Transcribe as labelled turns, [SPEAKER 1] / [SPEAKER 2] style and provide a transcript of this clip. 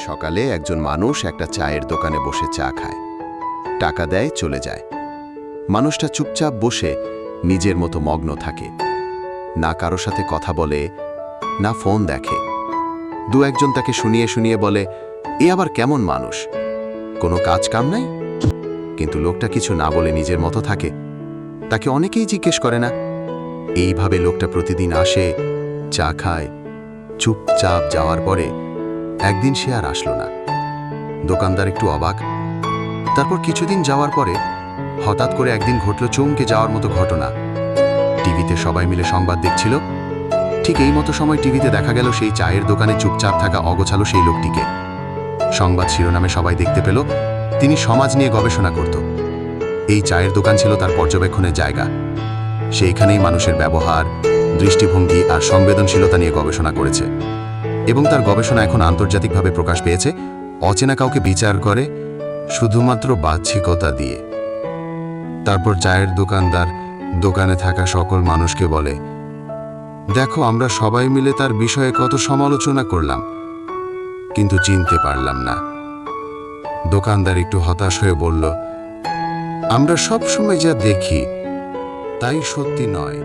[SPEAKER 1] সকালে একজন মানুষ একটা চায়ের দোকানে বসে চা খায়। টাকা দেয়, চলে যায়। মানুষটা চুপচাপ বসে নিজের মতো মগ্ন থাকে। না কারো সাথে কথা বলে, না ফোন দেখে। দু একজন তাকে শুনিয়ে শুনিয়ে বলে, এ আবার কেমন মানুষ, কোনো কাজ কাম নাই? কিন্তু লোকটা কিছু না বলে নিজের মতো থাকে। তাকে অনেকেই জিজ্ঞেস করে না। এইভাবে লোকটা প্রতিদিন আসে, চা খায়, চুপচাপ যাওয়ার পরে একদিন সে আর আসলো না। দোকানদার একটু অবাক। তারপর কিছুদিন যাওয়ার পরে হঠাৎ করে একদিন ঘটল চমকে যাওয়ার মতো ঘটনা। টিভিতে সবাই মিলে সংবাদ দেখছিল। ঠিক এই মতো সময় টিভিতে দেখা গেল সেই চায়ের দোকানে চুপচাপ থাকা অগোছালো সেই লোকটিকে। সংবাদ শিরোনামে সবাই দেখতে পেল তিনি সমাজ নিয়ে গবেষণা করত। এই চায়ের দোকান ছিল তার পর্যবেক্ষণের জায়গা। সেইখানেই মানুষের ব্যবহার, দৃষ্টিভঙ্গি আর সংবেদনশীলতা নিয়ে গবেষণা করেছে। এবং তার গবেষণা এখন আন্তর্জাতিকভাবে প্রকাশ পেয়েছে। অচেনা কাউকে বিচার করে শুধুমাত্র বাহ্যিকতা দিয়ে। তারপর চায়ের দোকানদার দোকানে থাকা সকল মানুষকে বলে, দেখো, আমরা সবাই মিলে তার বিষয়ে কত সমালোচনা করলাম, কিন্তু চিনতে পারলাম না। দোকানদার একটু হতাশ হয়ে বলল, আমরা সব সময় যা দেখি তাই সত্যি নয়।